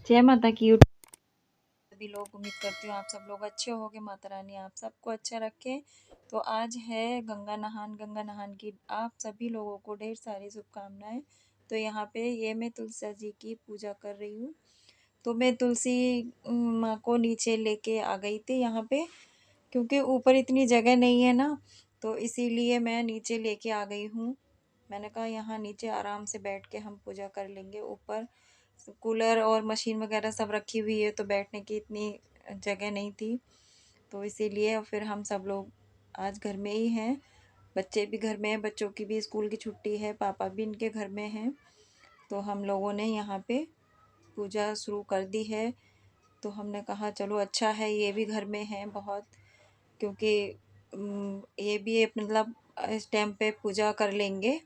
जय माता की। सभी लोग, उम्मीद करती हूँ आप सब लोग अच्छे होंगे। माता रानी आप सबको अच्छा रखे। तो आज है गंगा नहान की आप सभी लोगों को ढेर सारी शुभकामनाएं। तो यहाँ पे ये मैं तुलसी जी की पूजा कर रही हूँ। तो मैं तुलसी माँ को नीचे लेके आ गई थी यहाँ पे, क्योंकि ऊपर इतनी जगह नहीं है ना, तो इसीलिए मैं नीचे लेके आ गई हूँ। मैंने कहा यहाँ नीचे आराम से बैठ के हम पूजा कर लेंगे। ऊपर कूलर और मशीन वगैरह सब रखी हुई है, तो बैठने की इतनी जगह नहीं थी, तो इसीलिए फिर हम सब लोग आज घर में ही हैं। बच्चे भी घर में हैं, बच्चों की भी स्कूल की छुट्टी है, पापा भी इनके घर में हैं। तो हम लोगों ने यहाँ पे पूजा शुरू कर दी है। तो हमने कहा चलो अच्छा है ये भी घर में है बहुत, क्योंकि ये भी मतलब इस टाइम पे पूजा कर लेंगे,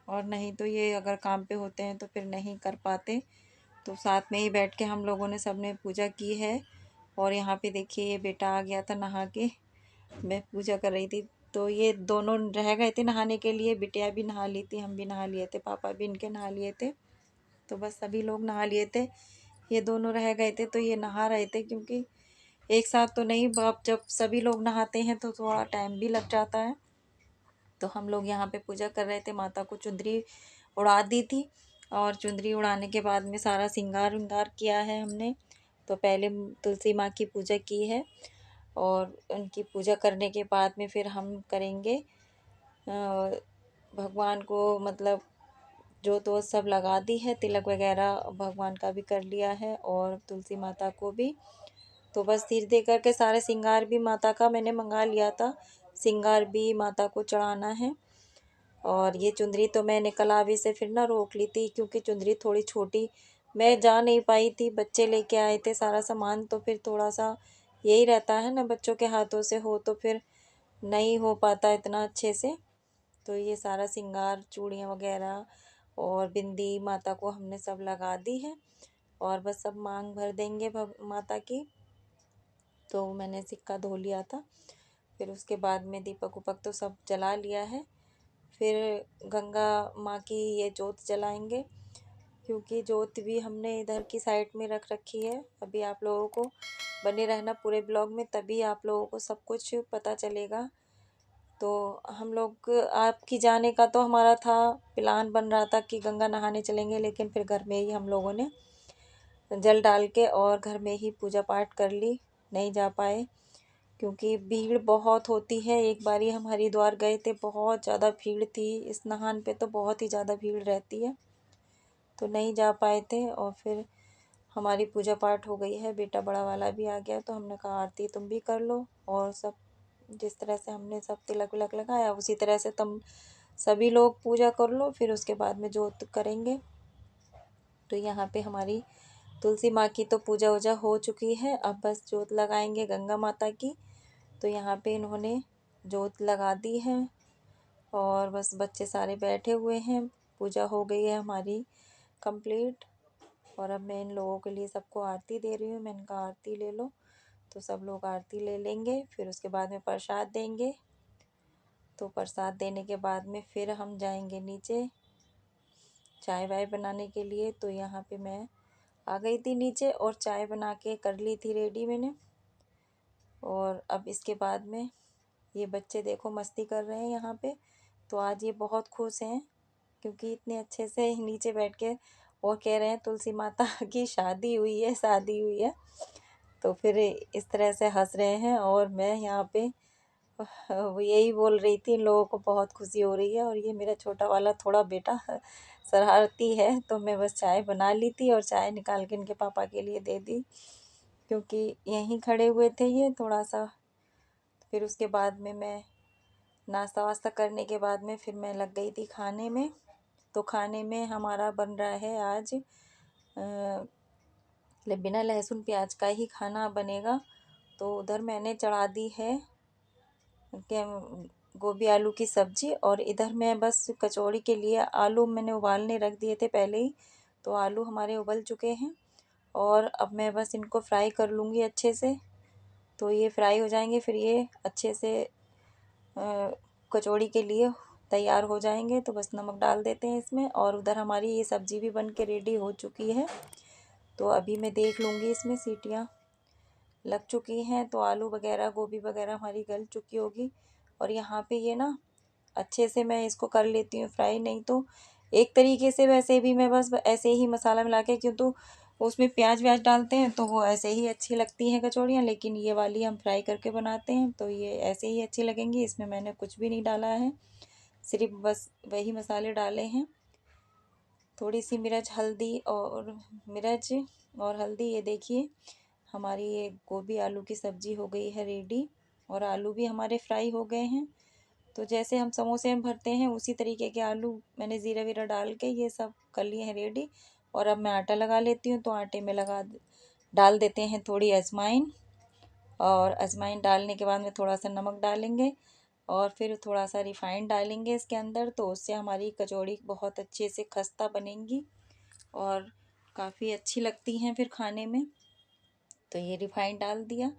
और नहीं तो ये अगर काम पे होते हैं तो फिर नहीं कर पाते। तो साथ में ही बैठ के हम लोगों ने सबने पूजा की है। और यहाँ पे देखिए ये बेटा आ गया था नहा के, मैं पूजा कर रही थी तो ये दोनों रह गए थे नहाने के लिए। बिटिया भी नहा ली थी, हम भी नहा लिए थे, पापा भी इनके नहा लिए थे। तो बस सभी लोग नहा लिए थे, ये दोनों रह गए थे। तो ये नहा रहे थे, क्योंकि एक साथ तो नहीं, अब जब सभी लोग नहाते हैं तो थोड़ा टाइम भी लग जाता है। तो हम लोग यहाँ पे पूजा कर रहे थे। माता को चुंदरी उड़ा दी थी, और चुंदरी उड़ाने के बाद में सारा श्रृंगार विंगार किया है हमने। तो पहले तुलसी माँ की पूजा की है, और उनकी पूजा करने के बाद में फिर हम करेंगे भगवान को, मतलब जोत वोत सब लगा दी है, तिलक वगैरह भगवान का भी कर लिया है और तुलसी माता को भी। तो बस सिर दे करके सारे श्रृंगार भी माता का मैंने मंगा लिया था, श्रृंगार भी माता को चढ़ाना है। और ये चुंदरी तो मैंने कलावी से फिर ना रोक ली थी, क्योंकि चुंदरी थोड़ी छोटी, मैं जा नहीं पाई थी, बच्चे लेके आए थे सारा सामान। तो फिर थोड़ा सा यही रहता है ना, बच्चों के हाथों से हो तो फिर नहीं हो पाता इतना अच्छे से। तो ये सारा श्रृंगार, चूड़ियाँ वगैरह और बिंदी माता को हमने सब लगा दी है, और बस सब मांग भर देंगे माता की। तो मैंने सिक्का धो लिया था, फिर उसके बाद में दीपक उपक तो सब जला लिया है। फिर गंगा माँ की ये जोत जलाएंगे, क्योंकि जोत भी हमने इधर की साइड में रख रखी है। अभी आप लोगों को बने रहना पूरे ब्लॉग में, तभी आप लोगों को सब कुछ पता चलेगा। तो हम लोग आपकी जाने का तो हमारा था, प्लान बन रहा था कि गंगा नहाने चलेंगे, लेकिन फिर घर में ही हम लोगों ने जल डाल के और घर में ही पूजा पाठ कर ली, नहीं जा पाए क्योंकि भीड़ बहुत होती है। एक बारी हम हरिद्वार गए थे, बहुत ज़्यादा भीड़ थी, इस नहान पे तो बहुत ही ज़्यादा भीड़ रहती है, तो नहीं जा पाए थे। और फिर हमारी पूजा पाठ हो गई है, बेटा बड़ा वाला भी आ गया, तो हमने कहा आरती तुम भी कर लो, और सब जिस तरह से हमने सब तिलक विलक लगाया उसी तरह से तुम सभी लोग पूजा कर लो, फिर उसके बाद में जोत करेंगे। तो यहाँ पे हमारी तुलसी माँ की तो पूजा वूजा हो चुकी है, अब बस जोत लगाएंगे गंगा माता की। तो यहाँ पे इन्होंने जोत लगा दी है, और बस बच्चे सारे बैठे हुए हैं। पूजा हो गई है हमारी कंप्लीट, और अब मैं इन लोगों के लिए सबको आरती दे रही हूँ। मैंने कहा आरती ले लो, तो सब लोग आरती ले लेंगे, फिर उसके बाद में प्रसाद देंगे। तो प्रसाद देने के बाद में फिर हम जाएंगे नीचे चाय वाय बनाने के लिए। तो यहाँ पे मैं आ गई थी नीचे, और चाय बना के कर ली थी रेडी मैंने। और अब इसके बाद में ये बच्चे देखो मस्ती कर रहे हैं यहाँ पे। तो आज ये बहुत खुश हैं, क्योंकि इतने अच्छे से नीचे बैठ के और कह रहे हैं तुलसी माता की शादी हुई है, शादी हुई है। तो फिर इस तरह से हंस रहे हैं, और मैं यहाँ पे वो यही बोल रही थी, इन लोगों को बहुत खुशी हो रही है। और ये मेरा छोटा वाला थोड़ा बेटा शरारती है, तो मैं बस चाय बना ली थी और चाय निकाल के इनके पापा के लिए दे दी, क्योंकि यहीं खड़े हुए थे ये थोड़ा सा। फिर उसके बाद में मैं नाश्ता वास्ता करने के बाद में फिर मैं लग गई थी खाने में। तो खाने में हमारा बन रहा है आज बिना लहसुन प्याज का ही खाना बनेगा। तो उधर मैंने चढ़ा दी है क्या, गोभी आलू की सब्ज़ी, और इधर मैं बस कचौड़ी के लिए आलू मैंने उबालने रख दिए थे पहले ही। तो आलू हमारे उबल चुके हैं, और अब मैं बस इनको फ्राई कर लूँगी अच्छे से। तो ये फ्राई हो जाएंगे, फिर ये अच्छे से कचौड़ी के लिए तैयार हो जाएंगे। तो बस नमक डाल देते हैं इसमें, और उधर हमारी ये सब्ज़ी भी बन के रेडी हो चुकी है। तो अभी मैं देख लूँगी इसमें सीटियाँ लग चुकी हैं तो आलू वगैरह गोभी वगैरह हमारी गल चुकी होगी। और यहाँ पे ये ना अच्छे से मैं इसको कर लेती हूँ फ्राई। नहीं तो एक तरीके से वैसे भी मैं बस ऐसे ही मसाला मिला के, क्यों तो उसमें प्याज व्याज डालते हैं तो वो ऐसे ही अच्छी लगती हैं कचौड़ियाँ, लेकिन ये वाली हम फ्राई करके बनाते हैं तो ये ऐसे ही अच्छी लगेंगी। इसमें मैंने कुछ भी नहीं डाला है, सिर्फ बस वही मसाले डाले हैं, थोड़ी सी मिर्च और हल्दी। ये देखिए हमारी ये गोभी आलू की सब्ज़ी हो गई है रेडी, और आलू भी हमारे फ्राई हो गए हैं। तो जैसे हम समोसे में भरते हैं उसी तरीके के आलू मैंने ज़ीरा वीरा डाल के ये सब कर लिए हैं रेडी। और अब मैं आटा लगा लेती हूँ। तो आटे में डाल देते हैं थोड़ी अजवाइन, और अजवाइन डालने के बाद में थोड़ा सा नमक डालेंगे और फिर थोड़ा सा रिफाइंड डालेंगे इसके अंदर। तो उससे हमारी कचौड़ी बहुत अच्छे से खस्ता बनेंगी और काफ़ी अच्छी लगती हैं फिर खाने में। तो ये रिफाइंड डाल दिया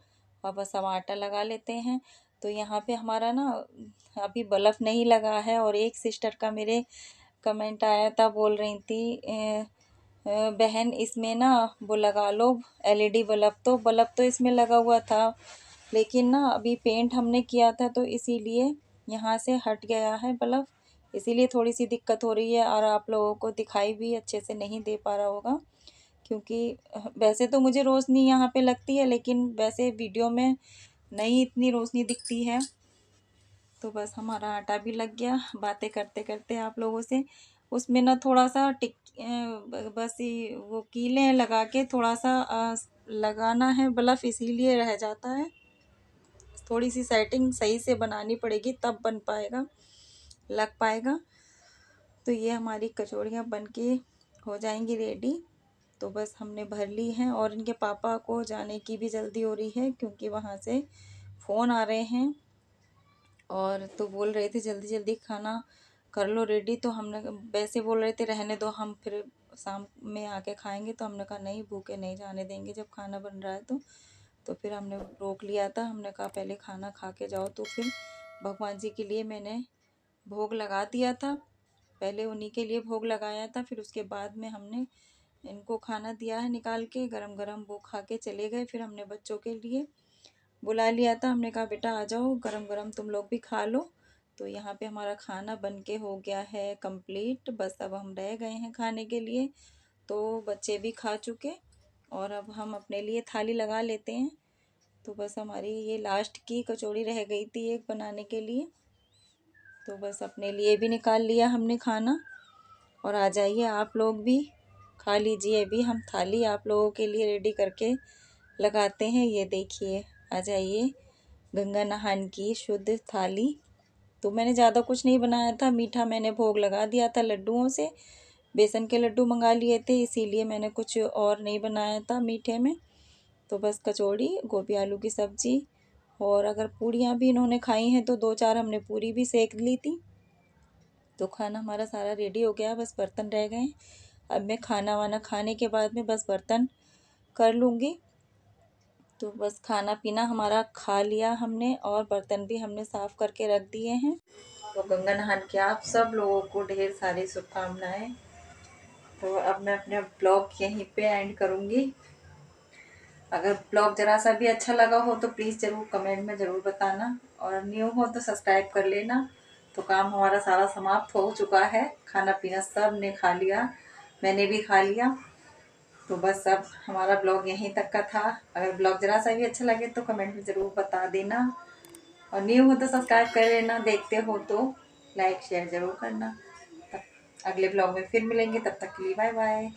और बस अब आटा लगा लेते हैं। तो यहाँ पे हमारा ना अभी बल्ब नहीं लगा है, और एक सिस्टर का मेरे कमेंट आया था, बोल रही थी बहन इसमें ना वो लगा लो एलईडी बल्ब। तो बल्ब तो इसमें लगा हुआ था, लेकिन ना अभी पेंट हमने किया था तो इसीलिए यहाँ से हट गया है बल्ब, इसीलिए थोड़ी सी दिक्कत हो रही है। और आप लोगों को दिखाई भी अच्छे से नहीं दे पा रहा होगा, क्योंकि वैसे तो मुझे रोशनी यहाँ पे लगती है, लेकिन वैसे वीडियो में नहीं इतनी रोशनी दिखती है। तो बस हमारा आटा भी लग गया। बातें करते करते आप लोगों से उसमें ना थोड़ा सा बस ये वो कीलें लगा के थोड़ा सा लगाना है बल्ब, इसीलिए रह जाता है। थोड़ी सी सेटिंग सही से बनानी पड़ेगी तब बन पाएगा, लग पाएगा। तो ये हमारी कचौड़ियाँ बन के हो जाएंगी रेडी। तो बस हमने भर ली हैं, और इनके पापा को जाने की भी जल्दी हो रही है, क्योंकि वहाँ से फ़ोन आ रहे हैं और तो बोल रहे थे जल्दी जल्दी खाना कर लो रेडी। तो हमने वैसे बोल रहे थे रहने दो, हम फिर शाम में आके खाएंगे। तो हमने कहा नहीं, भूखे नहीं जाने देंगे जब खाना बन रहा है। तो फिर हमने रोक लिया था, हमने कहा पहले खाना खा के जाओ। तो फिर भगवान जी के लिए मैंने भोग लगा दिया था, पहले उन्हीं के लिए भोग लगाया था, फिर उसके बाद में हमने इनको खाना दिया है निकाल के, गरम गरम वो खा के चले गए। फिर हमने बच्चों के लिए बुला लिया था, हमने कहा बेटा आ जाओ गरम गरम तुम लोग भी खा लो। तो यहाँ पे हमारा खाना बन के हो गया है कंप्लीट, बस अब हम रह गए हैं खाने के लिए। तो बच्चे भी खा चुके और अब हम अपने लिए थाली लगा लेते हैं। तो बस हमारी ये लास्ट की कचौड़ी रह गई थी एक बनाने के लिए, तो बस अपने लिए भी निकाल लिया हमने खाना। और आ जाइए आप लोग भी खा लीजिए, अभी हम थाली आप लोगों के लिए रेडी करके लगाते हैं। ये देखिए आ जाइए, गंगा नहान की शुद्ध थाली। तो मैंने ज़्यादा कुछ नहीं बनाया था, मीठा मैंने भोग लगा दिया था लड्डुओं से, बेसन के लड्डू मंगा लिए थे, इसीलिए मैंने कुछ और नहीं बनाया था मीठे में। तो बस कचौड़ी गोभी आलू की सब्ज़ी, और अगर पूड़ियाँ भी इन्होंने खाई हैं तो 2-4 हमने पूरी भी सेक ली थी। तो खाना हमारा सारा रेडी हो गया, बस बर्तन रह गए। अब मैं खाना वाना खाने के बाद में बस बर्तन कर लूँगी। तो बस खाना पीना हमारा खा लिया हमने, और बर्तन भी हमने साफ़ करके रख दिए हैं। तो गंगा नहान के आप सब लोगों को ढेर सारी शुभकामनाएं। तो अब मैं अपने ब्लॉग यहीं पे एंड करूँगी। अगर ब्लॉग ज़रा सा भी अच्छा लगा हो तो प्लीज़ ज़रूर कमेंट में ज़रूर बताना, और न्यू हो तो सब्सक्राइब कर लेना। तो काम हमारा सारा समाप्त हो चुका है, खाना पीना सब ने खा लिया, मैंने भी खा लिया। तो बस अब हमारा ब्लॉग यहीं तक का था। अगर ब्लॉग ज़रा सा भी अच्छा लगे तो कमेंट में ज़रूर बता देना, और न्यू हो तो सब्सक्राइब कर लेना, देखते हो तो लाइक शेयर ज़रूर करना। तब अगले ब्लॉग में फिर मिलेंगे, तब तक के लिए बाय बाय।